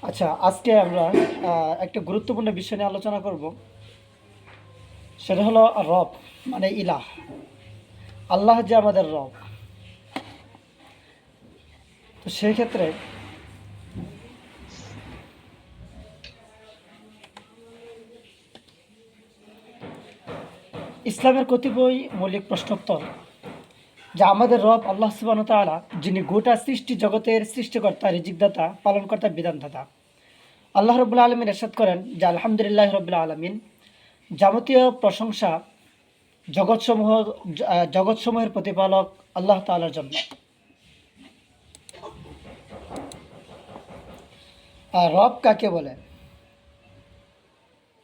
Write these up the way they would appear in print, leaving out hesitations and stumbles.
আচ্ছা, আজকে আমরা একটা গুরুত্বপূর্ণ বিষয় নিয়ে আলোচনা করব। সেটা হলো রব, মানে ইলাহ। আল্লাহ যে আমাদের রব। তো সেই ক্ষেত্রে ইসলামের কতিপয় মৌলিক প্রশ্নোত্তর, যা আমাদের রব আল্লাহ সুবহানাহু ওয়া তাআলা, যিনি গোটা সৃষ্টি জগতের সৃষ্টিকর্তা, রিজিকদাতা, পালনকর্তা, বিধানদাতা। আল্লাহ রাব্বুল আলামিন ইরশাদ করেন যে আলহামদুলিল্লাহি রাব্বিল আলামিন, যাবতীয় প্রশংসা জগৎসমূহ জগৎসমূহের প্রতিপালক আল্লাহ তাআলার জন্য। আর রব কাকে বলে?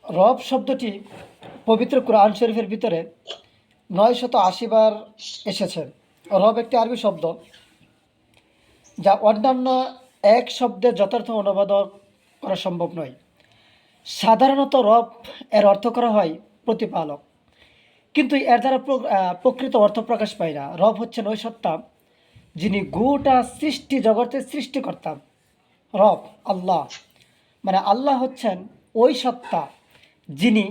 রব শব্দটি পবিত্র কোরআন শরীফের ভিতরে 980 বার এসেছে। রব একটি আরবি শব্দ, যা অন্যান্য এক শব্দে যথার্থ অনুবাদ করা সম্ভব নয়। সাধারণত রব এর অর্থ করা হয় প্রতিপালক, কিন্তু এর দ্বারা প্রকৃত অর্থ প্রকাশ পায় না। রব হচ্ছেন ওই সত্তা যিনি গোটা সৃষ্টি জগতের সৃষ্টিকর্তা। রব আল্লাহ, মানে আল্লাহ হচ্ছেন ওই সত্তা যিনি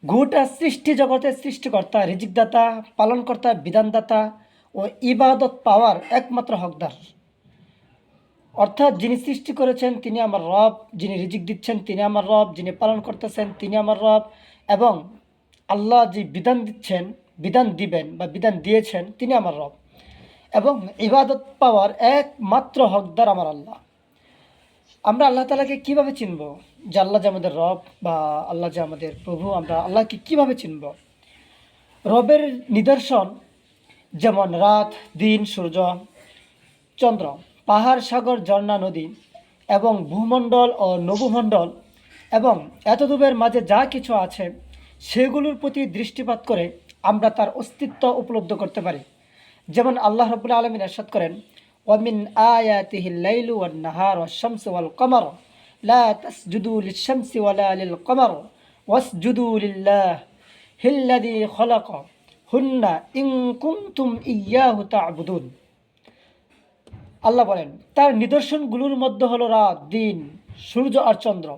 গোটা সৃষ্টি জগতের সৃষ্টিকর্তা, রিজিকদাতা, পালনকর্তা, বিধানদাতা ও ইবাদত পাওয়ার একমাত্র হকদার। অর্থাৎ যিনি সৃষ্টি করেছেন তিনি আমার রব, যিনি রিজিক দিচ্ছেন তিনি আমার রব, যিনি পালন করতেছেন তিনি আমার রব, এবং আল্লাহ যে বিধান দিচ্ছেন, বিধান দিবেন বা বিধান দিয়েছেন তিনি আমার রব, এবং ইবাদত পাওয়ার একমাত্র হকদার আমার আল্লাহ। আমরা আল্লাহ তাআলাকে কিভাবে চিনব? যে আল্লাহ যে আমাদের রব বা আল্লাহ যে আমাদের প্রভু, আমরা আল্লাহকে কিভাবে চিনব? রবের নিদর্শন যেমন রাত, দিন, সূর্য, চন্দ্র, পাহাড়, সাগর, ঝর্ণা, নদী এবং ভূমণ্ডল ও নভোমণ্ডল এবং এতদূরের মাঝে যা কিছু আছে সেগুলোর প্রতি দৃষ্টিপাত করে আমরা তার অস্তিত্ব উপলব্ধ করতে পারি। যেমন আল্লাহ রাব্বুল আলামিন ইরশাদ করেন, ওয়ামিন আয়াতিহিল লাইলু ওয়ান নাহার ওয়াশ-শামসু ওয়াল কমার লা তাসজুদু লিশ-শামসি ওয়ালা লিল-কমার ওয়াসজুদু লিল্লাহিল্লাযী খালাকাহুন্না ইন কুনতুম ইয়্যাহু তা'বুদুন। আল্লাহ বলেন, তার নিদর্শনগুলোর মধ্যে হলো রাত, দিন, সূর্য আর চন্দ্র।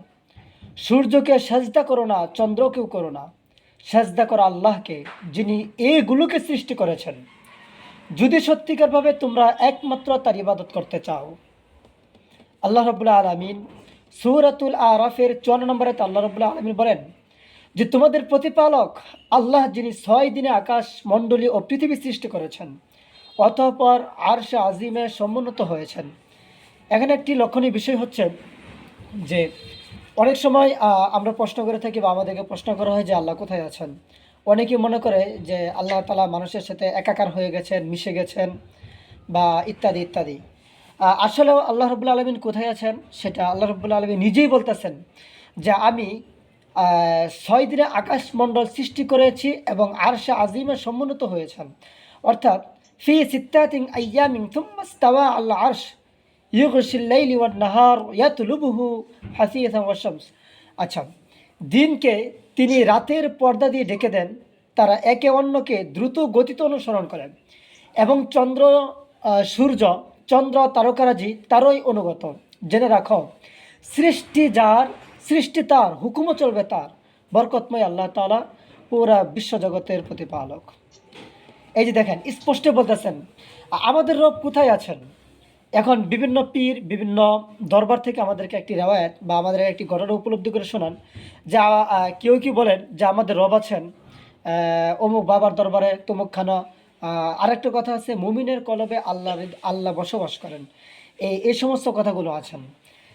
সূর্যকে সেজদা করো না, চন্দ্রকেও করো না, সেজদা করো আল্লাহকে যিনি এগুলোকে সৃষ্টি করেছেন, যদি সত্যিকারভাবে তোমরা একমাত্র তার ইবাদত করতে চাও। আল্লাহ রাব্বুল আলামিন সূরাতুল আরাফের 54 নম্বরে আল্লাহ রাব্বুল আলামিন বলেন যে তোমাদের প্রতিপালক আল্লাহ, যিনি 6 দিনে আকাশ মণ্ডলী ও পৃথিবী সৃষ্টি করেছেন, অতঃপর আরশে আজিমে সমুন্নত হয়েছেন। এখানে একটি লক্ষণীয় বিষয় হচ্ছে যে অনেক সময় আমরা প্রশ্ন করে থাকি বা আমাদেরকে প্রশ্ন করা হয় যে আল্লাহ কোথায় আছেন। অনেকে মনে করে যে আল্লাহ তাআলা মানুষের সাথে একাকার হয়ে গেছেন, মিশে গেছেন বা ইত্যাদি ইত্যাদি। আসলেও আল্লাহ রাব্বুল আলামিন কোথায় আছেন সেটা আল্লাহ রাব্বুল আলামিন নিজেই বলতেছেন যে আমি 6 দিনে আকাশমণ্ডল সৃষ্টি করেছি এবং আরশে আজিমে সমুন্নত হয়েছেন। অর্থাৎ ফি সিত্তাতিন আইয়ামিন থুম্মা ইস্তাওয়া আল আরশ ইউগশিল লাইলি ওয়ান নাহার ইয়াতলুবুহু হাসিসান ওয়াশ-শামস। আচ্ছা, দিনকে তিনি রাতের পর্দা দিয়ে ঢেকে দেন, তারা একে অন্যকে দ্রুত গতিতে অনুসরণ করেন, এবং সূর্য, চন্দ্র, তারকারাজি তারই অনুগত। জেনে রাখো, সৃষ্টি যার, সৃষ্টি তার, হুকুমও চলবে তার। বরকতময় আল্লাহ তাআলা পুরা বিশ্বজগতের প্রতিপালক। এই যে দেখেন, স্পষ্ট বলতেছেন আমাদের রব কোথায় আছেন। এখন বিভিন্ন পীর, বিভিন্ন দরবার থেকে আমাদেরকে একটি রেওয়ায়াত বা আমাদের একটি ঘটনা উপলব্ধি করে শোনান। যা কেউ কি বলেন যে আমাদের রব আছেন অমুক বাবার দরবারে তমুকখানা। আরেকটা কথা আছে, মুমিনের কলবে আল্লাহ আল্লাহ বসবাস করেন। এই সমস্ত কথাগুলো আছেন।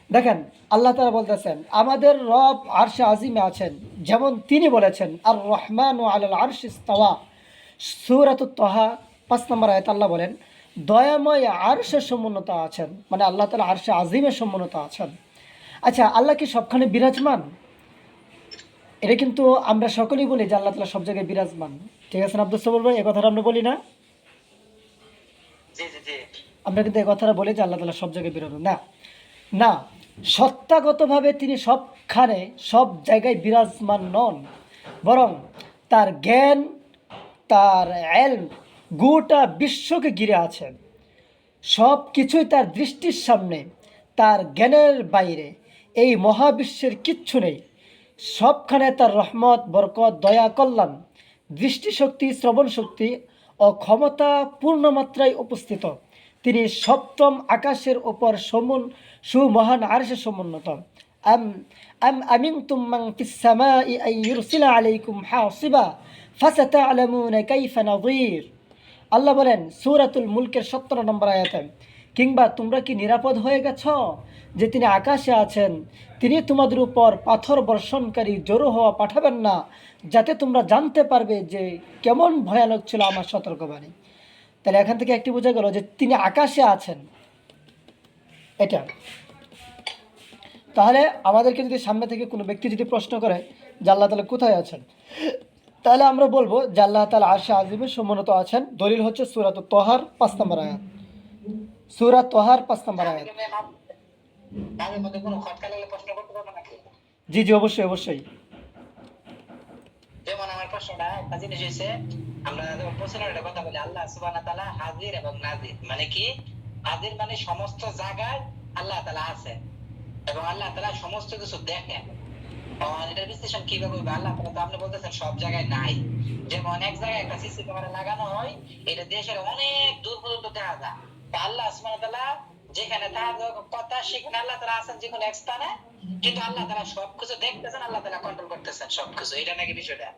দেখেন, আল্লাহ তাআলা বলতেছেন আমাদের রব আরশে আজিমে আছেন, যেমন তিনি বলেছেন আর রহমানু আলাল আরশি ইস্তাওয়া। সূরাতুত তাহা 5 নম্বর আয়াত আল্লাহ বলেন দয়াময় আরশে সমুন্নত আছেন, মানে আল্লাহ তাআলা আরশে আজিমে সমুন্নত আছেন। আচ্ছা, আল্লাহ কি সবখানে বিরাজমান? এটা কিন্তু আমরা সকলেই বলি যে আল্লাহ তাআলা সব জায়গায় বিরাজমান। ঠিক আছে না আব্দুল সবুর ভাই? এই কথাটা আমরা বলি না? জি জি জি। আমরা কিন্তু এই কথাটা বলি যে আল্লাহ তাআলা সব জায়গায় বিরাজমান না। না, সত্তাগতভাবে তিনি সবখানে সব জায়গায় বিরাজমান নন, বরং তার জ্ঞান, তার এলম গোটা বিশ্বকে ঘিরে আছে। সব কিছুই তার দৃষ্টির সামনে, তার জ্ঞানের বাইরে। এই মহাবিশ্বের কিচ্ছু নেই, সবখানে তার রহমত, বরকত, দয়া, কল্যাণ, দৃষ্টিশক্তি, শ্রবণ শক্তি ও ক্ষমতা পূর্ণমাত্রায় উপস্থিত। তিনি সপ্তম আকাশের ওপর সুমহান আরশে সমুন্নত। আম আম আমিনতুম মান ফিস সামাই আন ইউরসিলা আলাইকুম হাসিবা ফাসাতা'লামুনা কাইফা নাযীর। আল্লাহ বলেন সূরাতুল মুলকের 17 নম্বর আয়াতে, কিংবা তোমরা কি নিরাপদ হয়ে গেছ যে তিনি আকাশে আছেন, তিনি তোমাদের উপর পাথর বর্ষণকারী জোরো হওয়া পাঠাবেন না, যাতে তোমরা জানতে পারবে যে কেমন ভয়ানক ছিল আমার সতর্কবাণী। তাহলে এখান থেকে একটি বোঝা গেল যে তিনি আকাশে আছেন। এটা তাহলে আমাদেরকে যদি সামনে থেকে কোনো ব্যক্তি যদি প্রশ্ন করে যে আল্লাহ তাআলা কোথায় আছেন, তাহলে আমরা বলবো যে আল্লাহ তাআলা আরশে আজিমে সমুন্নত আছেন। দলিল হচ্ছে সূরাত তহার 5 নম্বর আয়াত। সূরা তহার 5 নম্বর আয়াত। তাদের মধ্যে কোনো খটকা লাগলে প্রশ্ন করতে পারবো নাকি? জি জি, অবশ্যই অবশ্যই। যেমন আমার প্রশ্নটা একটা জিনিস হয়েছে, আমরা যখন প্রশ্নের একটা কথা বলি আল্লাহ সুবহানাহু ওয়া তাআলা হাজির এবং নাজির, মানে কি? হাজির মানে সমস্ত জায়গায় আল্লাহ তাআলা আছেন এবং আল্লাহ তাআলা সমস্ত কিছু দেখেন। এটার বিশ্লেষণ কিভাবে হবে? আল্লাহ তাআলা তো আপনি বলতেছেন সব জায়গায় নাই। যেমন এক জায়গায় একটা সিসি ক্যামেরা লাগানো হয়, এটা দেশের অনেক দূর পর্যন্ত দেখা যায়। তা আল্লাহ সুবহানাহু ওয়া তাআলা যেখানে তার কথা সেখানে আল্লাহ তাআলা আছেন যে কোনো এক স্থানে, কিন্তু আল্লাহ তাআলা সবকিছু দেখতেছেন, আল্লাহ তাআলা কন্ট্রোল করতেছেন সবকিছু। এটা নাকি বিষয়টা?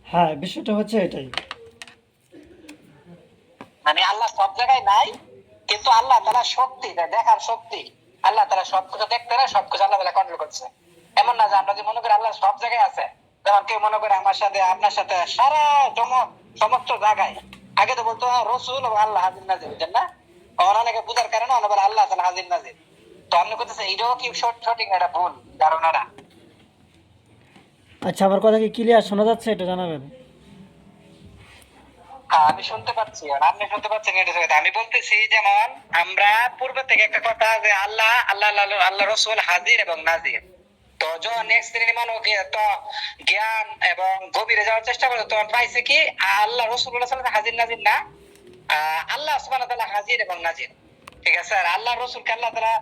হ্যাঁ, বিষয়টা হচ্ছে এটাই। মানে আল্লাহ সব জায়গায় নাই, কিন্তু আল্লাহ তাআলা শক্তি, দেখার শক্তি, আল্লাহ তাআলা সবকিছু দেখতে না, সবকিছু আল্লাহ তাআলা কন্ট্রোল করছে। এমন না যে আমরা যে মনে করি আল্লাহ সব জায়গায় আছে। যেমন কেউ মনে করে আমার সাথে আপনার সাথে সারা সমস্ত জায়গায়, আগে তো বলতো রসুল ও আল্লাহ হাজির নাজির, বুঝছেন না? অনেকে বুঝার কারণে অনেক আল্লাহ তাআলা হাজির নাজির। তো আপনি করতেছেন এটাও কি সঠিক না, এটা ভুল ধারণাটা? আচ্ছা, আমার কথা কি ক্লিয়ার শোনা যাচ্ছে, এটা জানাবেন। হ্যাঁ, আমি শুনতে পাচ্ছি। আর আপনি শুনতে পাচ্ছেন এটা জায়গাতে। আমি বলতেছি যেমন আমরা পূর্বে থেকে একটা কথা যে আল্লাহ আল্লাহ আল্লাহ আল্লাহ রসুল হাজির এবং নাজির। তো যখন নেক্সট শ্রেণী মানুষ তো জ্ঞান এবং গভীরে যাওয়ার চেষ্টা করে, তখন পাইছে কি আল্লাহ রসুল্লাহ সাল্লাল্লাহু হাজির নাজির না, আল্লাহ সুবহানাহু ওয়া তাআলা হাজির এবং নাজির। ঠিক আছে? আর আল্লাহ রসুলকে আল্লাহ তাআলা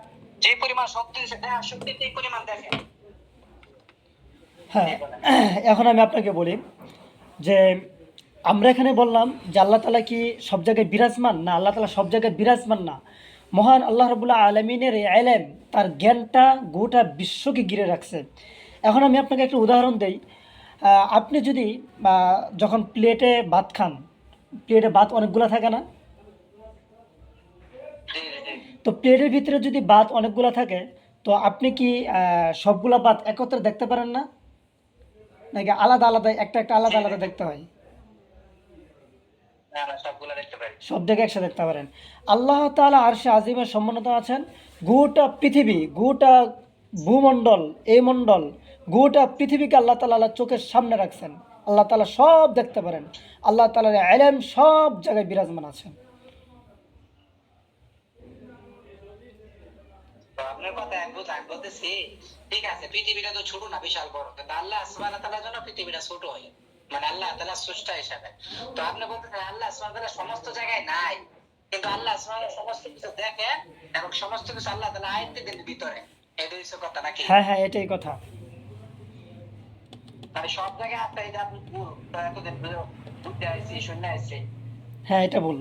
যে পরিমাণ শক্তি দিয়েছে, দেখার শক্তি সেই পরিমাণ দেখে। হ্যাঁ, এখন আমি আপনাকে বলি যে আমরা এখানে বললাম যে আল্লাহ তাআলা কি সব জায়গায় বিরাজমান না, আল্লাহ তাআলা সব জায়গায় বিরাজমান না। মহান আল্লাহ রাব্বুল আলামিনের এই ইলম, তার জ্ঞানটা গোটা বিশ্বকে ঘিরে রাখছে। এখন আমি আপনাকে একটা উদাহরণ দেই। আপনি যদি যখন প্লেটে ভাত খান, প্লেটে ভাত অনেকগুলো থাকে না? তো প্লেটের ভিতরে যদি ভাত অনেকগুলো থাকে, তো আপনি কি সবগুলা ভাত একত্রে দেখতে পারেন না, নাকি আলাদা আলাদা একটা একটা আলাদা আলাদা দেখতে হয়? না, না, সবগুলা দেখতে পারি। সব জায়গায় একসাথে দেখতে পারেন। আল্লাহ তাআলা আরশে আজিমের সম্মানিত আছেন। গোটা পৃথিবী, গোটা ভূমণ্ডল, এই মণ্ডল, গোটা পৃথিবীকে আল্লাহ তাআলা চোখের সামনে রাখছেন। আল্লাহ তাআলা সব দেখতে পারেন। আল্লাহ তাআলার ইলম সব জায়গায় বিরাজমান আছেন। তো আপনার কথা আমি বলতেছি, ঠিক আছে, পৃথিবীটা তো ছোট না, বিশাল বড়, কিন্তু আল্লাহ সুবহানাহু ওয়া তাআলার জন্য পৃথিবীটা ছোট হয়, মানে আল্লাহ তাআলা স্রষ্টা হিসাবে। তো আপনি বলতেছেন আল্লাহ সুবহানাহু ওয়া তাআলা সমস্ত জায়গায় নাই, কিন্তু আল্লাহ সুবহানাহু ওয়া তাআলা সমস্ত কিছু দেখেন এবং সমস্ত কিছু আল্লাহ তাআলা আয়ত্তের ভিতরে। এটা হচ্ছে কথা নাকি? হ্যাঁ হ্যাঁ, এটাই কথা। মানে সব জায়গায় আছে, এটা আপনি ভুল তো এতদিন বুঝতে আইছি, শুনে আইছি। হ্যাঁ, এটা ভুল।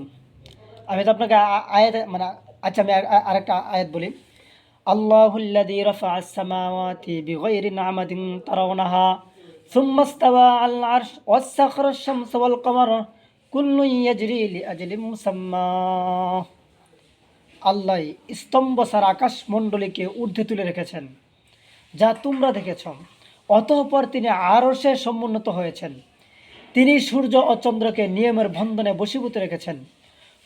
আমি তো আপনাকে আয়াত মানে, আচ্ছা আমি আরেকটা আয়াত বলি। আল্লাহুল্লাযী রাফা'আস সামাওয়াতি বিগাইরি নামাতিন তারাওনাহা সুম্মা ইসতাওয়া আল আরশ ওয়াসাখারাশ শামসা ওয়াল কমারা কুল্লুন ইয়াজরি লিআজলিন মুসাম্মা। আল্লাহ স্তম্ভ সার আকাশ মণ্ডলীকে ঊর্ধ্বে তুলে রেখেছেন, যা তোমরা দেখেছ। অতঃপর তিনি আরশে সমুন্নত হয়েছেন। তিনি সূর্য ও চন্দ্রকে নিয়মের বন্ধনে বশীভূত রেখেছেন।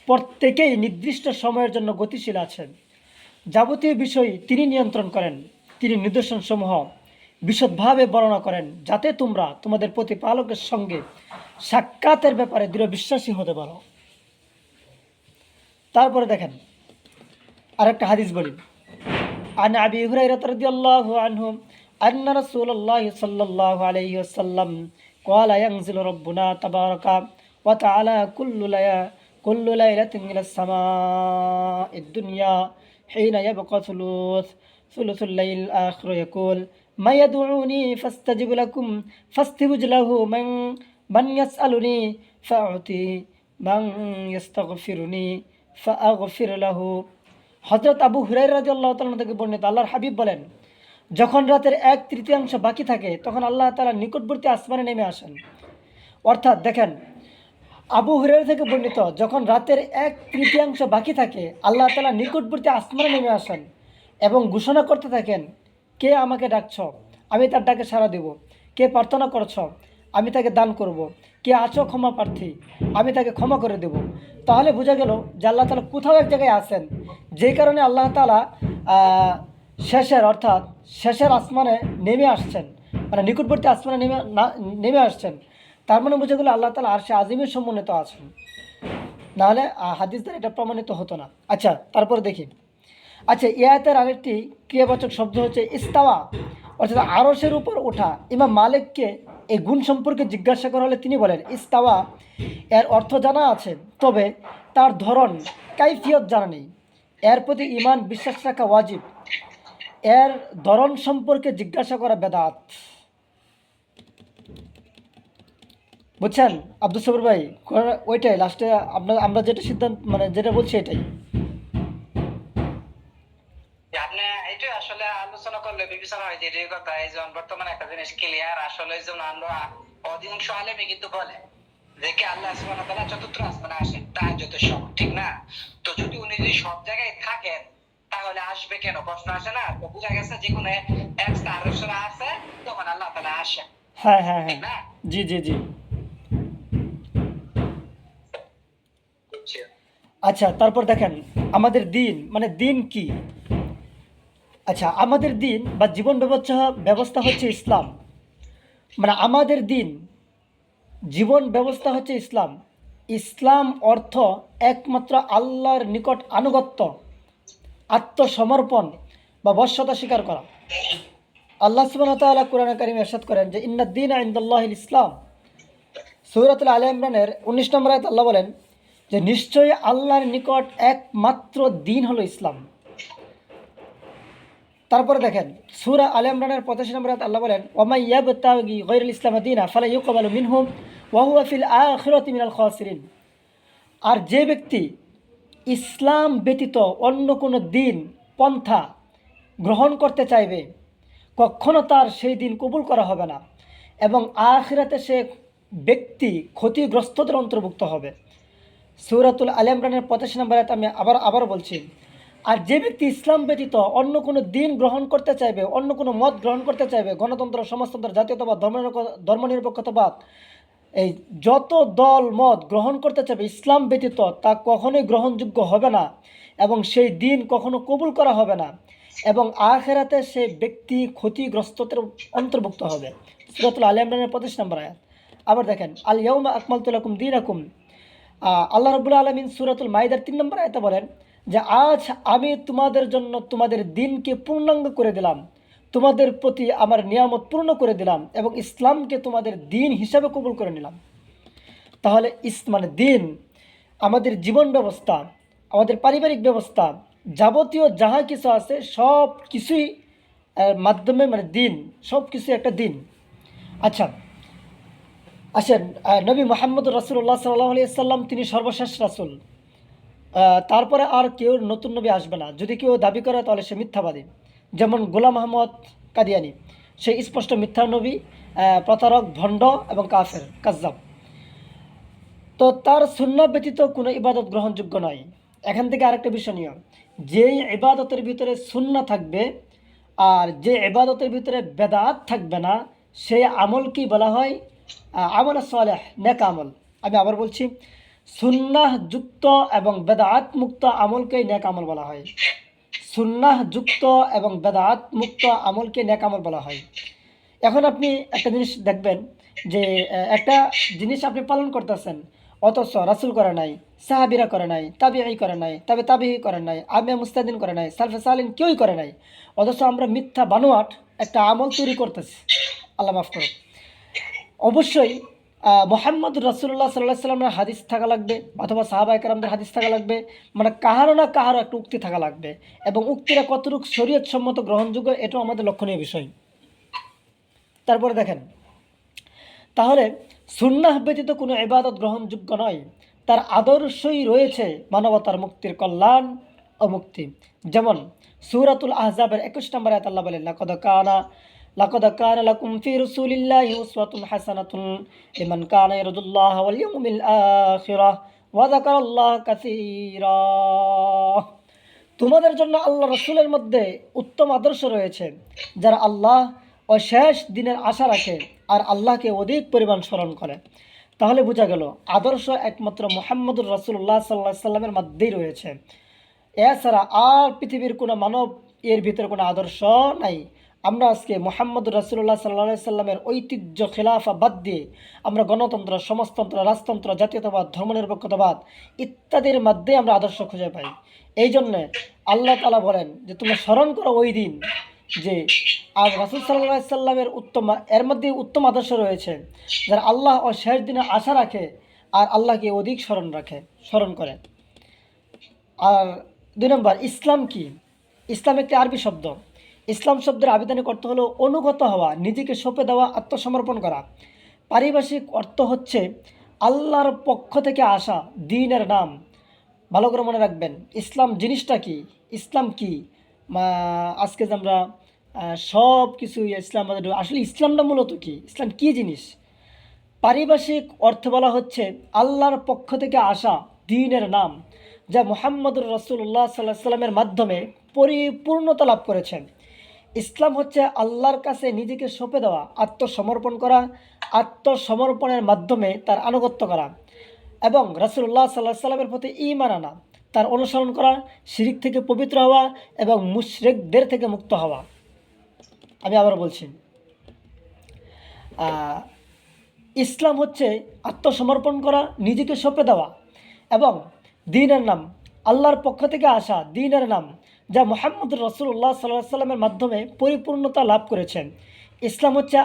প্রত্যেকেই নির্দিষ্ট সময়ের জন্য গতিশীল আছেন। যাবতীয় বিষয় তিনি নিয়ন্ত্রণ করেন। তিনি নিদর্শনসমূহ বিশদভাবে বর্ণনা করেন, যাতে তোমরা তোমাদের প্রতিপালকের সঙ্গে সাক্ষাতের ব্যাপারে দৃঢ় বিশ্বাসী হতে পারো। তারপরে দেখেন আরেকটা হাদিস বলি। আন আবি হুরায়রা রাদিয়াল্লাহু আনহু আন্না রাসূলুল্লাহ সাল্লাল্লাহু আলাইহি ওয়াসাল্লাম ক্বালা ইয়ানজিলু রাব্বুনা তাবারাকা ওয়া তাআলা কুল্লু লাইলাতিন ইলাস সামাa'id দুনিয়া حين يبقى ثلث الليل الآخر يقول ما يدعوني فاستجب لكم فاستجب له من يسألني فأعطي من يستغفرني فأغفر له। হযরত আবু হুরায়রা রাদিয়াল্লাহু তাআলা থেকে বর্ণিত, আল্লাহর হাবিব বলেন, যখন রাতের 1/3 বাকি থাকে তখন আল্লাহ তাআলা নিকটবর্তী আসমানে নেমে আসেন। অর্থাৎ দেখেন, আবু হুরায়রা থেকে বর্ণিত, যখন রাতের 1/3 বাকি থাকে আল্লাহ তাআলা নিকটবর্তী আসমানে নেমে আসেন এবং ঘোষণা করতে থাকেন, কে আমাকে ডাকছ, আমি তার ডাকে সাড়া দেব, কে প্রার্থনা করছ, আমি তাকে দান করব, কে আছো ক্ষমা প্রার্থী, আমি তাকে ক্ষমা করে দেব। তাহলে বোঝা গেল যে আল্লাহ তাআলা কোথাও এক জায়গায় আছেন, যেই কারণে আল্লাহ তাআলা অর্থাৎ শেষের আসমানে নেমে আসছেন, মানে নিকটবর্তী আসমানে নেমে আসছেন। তার মানে বোঝা গেল আল্লাহ তাআলা আরশে আজিমের সমন্বিত আছেন, নাহলে হাদিস দ্বারা এটা প্রমাণিত হতো না। আচ্ছা, তারপর দেখি। আচ্ছা, এই আয়াতের আরেকটি ক্রিয়াবাচক শব্দ হচ্ছে ইস্তাওয়া, অর্থাৎ আরশের উপর ওঠা। ইমাম মালিককে এই গুণ সম্পর্কে জিজ্ঞাসা করা হলে তিনি বলেন, ইস্তাওয়া এর অর্থ জানা আছে, তবে তার ধরন কাইফিয়ত জানা নেই। এর প্রতি ঈমান বিশ্বাস রাখা ওয়াজিব, এর ধরন সম্পর্কে জিজ্ঞাসা করা বেদাত। বুঝছেন আব্দুল সবুর ভাই? ওইটাই লাস্টে আমরা যেটা সিদ্ধান্ত, মানে যেটা বলছি এটাই। যে আপনি এটাই আসলে আলোচনা করলে বিবেচনা হয় যে এই কথা, এই যেমন বর্তমানে একটা জিনিস ক্লিয়ার, আসলে যেমন আমরা অধিকাংশ আলেমই কিন্তু বলে যে কি আল্লাহ সুবহানাহু ওয়া তাআলা চতুর্থ আসমানে আসেন তাহাজ্জুদের সময়, ঠিক না? তো যদি উনি যদি সব জায়গায় থাকেন তাহলে আসবে কেন, প্রশ্ন আসে না? তো বুঝা গেছে যে কোনো এক আরশে আছে তখন আল্লাহ তাআলা আসেন। হ্যাঁ হ্যাঁ ঠিক হ্যাঁ, না? জি জি জি। বুঝছি। আচ্ছা, তারপর দেখেন আমাদের দিন, মানে দিন কি? আচ্ছা, আমাদের দিন বা জীবন ব্যবস্থা হচ্ছে ইসলাম। মানে আমাদের দিন, জীবন ব্যবস্থা হচ্ছে ইসলাম। ইসলাম অর্থ একমাত্র আল্লাহর নিকট আনুগত্য, আত্মসমর্পণ বা বশ্যতা স্বীকার করা। আল্লাহ সুবহানাহু ওয়া তাআলা কোরআনে কারিমে ইরশাদ করেন যে ইন্নাদ-দীনা ইনদাল্লাহিল ইসলাম। সূরাতুল আলে ইমরানের 19 নম্বর আয়াতে আল্লাহ বলেন যে নিশ্চয়ই আল্লাহর নিকট একমাত্র দিন হলো ইসলাম। তারপরে দেখেন সূরা আলে ইমরানের 85 নম্বর আয়াতে আল্লাহ বলেন ওয়ামাই ইয়াবতাগি গায়রাল ইসলাম দীনা ফালা ইউকবালু মিনহু ওয়া হুয়া ফিল আখিরাতি মিনাল খাসিরিন। আর যে ব্যক্তি ইসলাম ব্যতীত অন্য কোনো দিন পন্থা গ্রহণ করতে চাইবে কখনো তার সেই দিন কবুল করা হবে না, এবং আখিরাতে সে ব্যক্তি ক্ষতিগ্রস্তদের অন্তর্ভুক্ত হবে। সূরাতুল আলে ইমরানের 85 নম্বর আয়াতে আমি আবার বলছি, আর যে ব্যক্তি ইসলাম ব্যতীত অন্য কোনো দিন গ্রহণ করতে চাইবে, অন্য কোনো মত গ্রহণ করতে চাইবে, গণতন্ত্র, সমাজতন্ত্র, জাতীয়তাবাদ, ধর্মনিরপেক্ষতাবাদ, এই যত দল মত গ্রহণ করতে চাইবে ইসলাম ব্যতীত, তা কখনোই গ্রহণযোগ্য হবে না এবং সেই দিন কখনো কবুল করা হবে না, এবং আখিরাতে সেই ব্যক্তি ক্ষতিগ্রস্তদের অন্তর্ভুক্ত হবে। সূরাতুল আলে ইমরানের 25 নম্বর আয়াত। আবার দেখেন আল ইয়াউমা আকমালতু লাকুম দীনাকুম। আল্লাহ রাব্বুল আলামিন সূরাতুল মাইদার 3 নম্বর আয়াতে বলেন যে আজ আমি তোমাদের জন্য তোমাদের দিনকে পূর্ণাঙ্গ করে দিলাম, তোমাদের প্রতি আমার নিয়ামত পূর্ণ করে দিলাম এবং ইসলামকে তোমাদের দিন হিসাবে কবুল করে নিলাম। তাহলে মানে দিন আমাদের জীবন ব্যবস্থা, আমাদের পারিবারিক ব্যবস্থা, যাবতীয় যাহা কিছু আছে সব কিছুই মাধ্যমে, মানে দিন, সব কিছু একটা দিন। আচ্ছা আসেন, নবী মুহাম্মদ রাসূলুল্লাহ সাল্লাল্লাহু আলাইহি সাল্লাম তিনি সর্বশেষ রাসূল। তারপরে আর কেউ নতুন নবী আসবে না। যদি কেউ দাবি করে তাহলে সে মিথ্যাবাদী। যেমন গোলাম আহমদ কাদিয়ানি, সে স্পষ্ট মিথ্যা নবী, প্রতারক, ভণ্ড এবং কাফের, কাজ্জাব। তো তার সুন্নাহ ব্যতীত কোনো ইবাদত গ্রহণযোগ্য নয়। এখান থেকে আরেকটা বিষয় নিয়ম, যেই ইবাদতের ভিতরে সুন্নাহ থাকবে আর যে ইবাদতের ভিতরে বেদাত থাকবে না, সেই আমলকেই বলা হয় আমল সালেহ, নেক আমল। আমি আবার বলছি, সুন্নাহ যুক্ত এবং বেদাত মুক্ত আমলকেই নেক আমল বলা হয়। সুন্নাহ যুক্ত এবং বেদাত মুক্ত আমলকে নেক আমল বলা হয়। এখন আপনি একটা জিনিস দেখবেন যে একটা জিনিস আপনি পালন করতেছেন, অথচ রাসূল করে নাই, সাহাবীরা করে নাই, তাবিঈ করে নাই, তাবিঈ করে নাই, আইম্মা মুজতাহিদিন করে নাই, সালফে সালিন কেউই করে নাই, অথচ আমরা মিথ্যা বানোয়াট একটা আমল তৈরি করতেছি। আল্লাহ মাফ করুন। অবশ্যই মোহাম্মদ রাসূলুল্লাহ সাল্লাল্লাহু আলাইহি সাল্লামের হাদিস থাকা লাগবে, অথবা সাহাবায়ে কেরামদের হাদিস থাকা লাগবে, মানে কাহারও না কাহারও একটা উক্তি থাকা লাগবে, এবং উক্তিরা কতটুকু শরীয়ত সম্মত গ্রহণযোগ্য এটাও আমাদের লক্ষণীয় বিষয়। তারপরে দেখেন, তাহলে সুন্নাহ ব্যতীত কোনো ইবাদত গ্রহণযোগ্য নয়, তার আদর্শই রয়েছে মানবতার মুক্তির কল্যাণ ও মুক্তি। যেমন সূরাতুল আহজাবের 21 নম্বর আয়াত আল্লাহ বলেন, লাকাদ কানা লাকুম ফি রাসূলিল্লাহি উসওয়াতুন হাসানাতুন লিমান কানা ইয়ারজুল্লাহ ওয়াল ইয়াউমিল আখিরাহ ওয়া যাকারাল্লাহ কাসীরা। তোমাদের জন্য আল্লাহ রসুলের মধ্যে উত্তম আদর্শ রয়েছে যারা আল্লাহ ও শেষ দিনের আশা রাখে আর আল্লাহকে অধিক পরিমাণ স্মরণ করে। তাহলে বোঝা গেল আদর্শ একমাত্র মুহাম্মদুর রাসূলুল্লাহ সাল্লাল্লাহু আলাইহি সাল্লামের মধ্যেই রয়েছে। এছাড়া আর পৃথিবীর কোনো মানব এর ভিতরে কোনো আদর্শ নাই। আমরা আজকে মুহাম্মদুর রাসূলুল্লাহ সাল্লাল্লাহু আলাইহি সাল্লামের ঐতিহ্য খেলাফা বাদ দিয়ে আমরা গণতন্ত্র, সমাজতন্ত্র, রাজতন্ত্র, জাতীয়তাবাদ, ধর্মনিরপেক্ষতাবাদ ইত্যাদির মধ্যে আমরা আদর্শ খুঁজে পাই। এই জন্যে আল্লাহ তাআলা বলেন যে তুমি স্মরণ করো ওই দিন যে আর রাসূল সাল্লাল্লাহু আলাইহি সাল্লামের এর মধ্যে উত্তম আদর্শ রয়েছে যারা আল্লাহ ও শেষ দিনে আশা রাখে আর আল্লাহকে অধিক স্মরণ করে। আর 2 নম্বর, ইসলাম কি? ইসলাম একটি আরবি শব্দ। ইসলাম শব্দের আবিধানিক অর্থ হলো অনুগত হওয়া, নিজেকে সঁপে দেওয়া, আত্মসমর্পণ করা। পারিভাষিক অর্থ হচ্ছে আল্লাহর পক্ষ থেকে আসা দ্বীনের নাম। ভালো করে মনে রাখবেন, ইসলাম জিনিসটা কি, ইসলাম কি। আজকে যে আমরা সব কিছু ইসলাম, আসলে ইসলামটা মূলত কি, ইসলাম কি জিনিস? পারিভাষিক অর্থ বলা হচ্ছে আল্লাহর পক্ষ থেকে আসা দ্বীনের নাম, যা মুহাম্মদুর রাসূলুল্লাহ সাল্লাল্লাহু আলাইহি সাল্লামের মাধ্যমে পরিপূর্ণতা লাভ করেছেন। ইসলাম হচ্ছে আল্লাহর কাছে নিজেকে সঁপে দেওয়া, আত্মসমর্পণ করা, আত্মসমর্পণের মাধ্যমে তার আনুগত্য করা, এবং রাসূলুল্লাহ সাল্লাল্লাহু আলাইহি সাল্লামের প্রতি ঈমান আনা, তার অনুসরণ করা, শিরক থেকে পবিত্র হওয়া এবং মুশরিকদের থেকে মুক্ত হওয়া। আমি আবার বলছি, ইসলাম হচ্ছে আত্মসমর্পণ করা, নিজেকে সঁপে দেওয়া, এবং দ্বীনের নাম, আল্লাহর পক্ষ থেকে আসা দ্বীনের নাম, যা মুহাম্মদুর রাসূলুল্লাহ সাল্লাল্লাহু আলাইহি সাল্লামের মাধ্যমে পরিপূর্ণতা লাভ করেছেন। ইসলাম হচ্ছে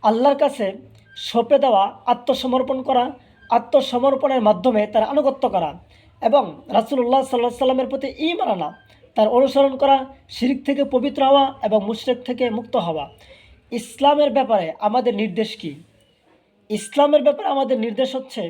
আল্লাহর কাছে সঁপে দেওয়া, আত্মসমর্পণ করা, আত্মসমর্পণের মাধ্যমে তার আনুগত্য করা, এবং রাসূলুল্লাহ সাল্লাল্লাহু আলাইহি সাল্লামের প্রতি ঈমান আনা, তার অনুসরণ করা, শিরক থেকে পবিত্র হওয়া এবং মুশরিক থেকে মুক্ত হওয়া। ইসলামের ব্যাপারে আমাদের নির্দেশ কি? ইসলামের ব্যাপারে আমাদের নির্দেশ হচ্ছে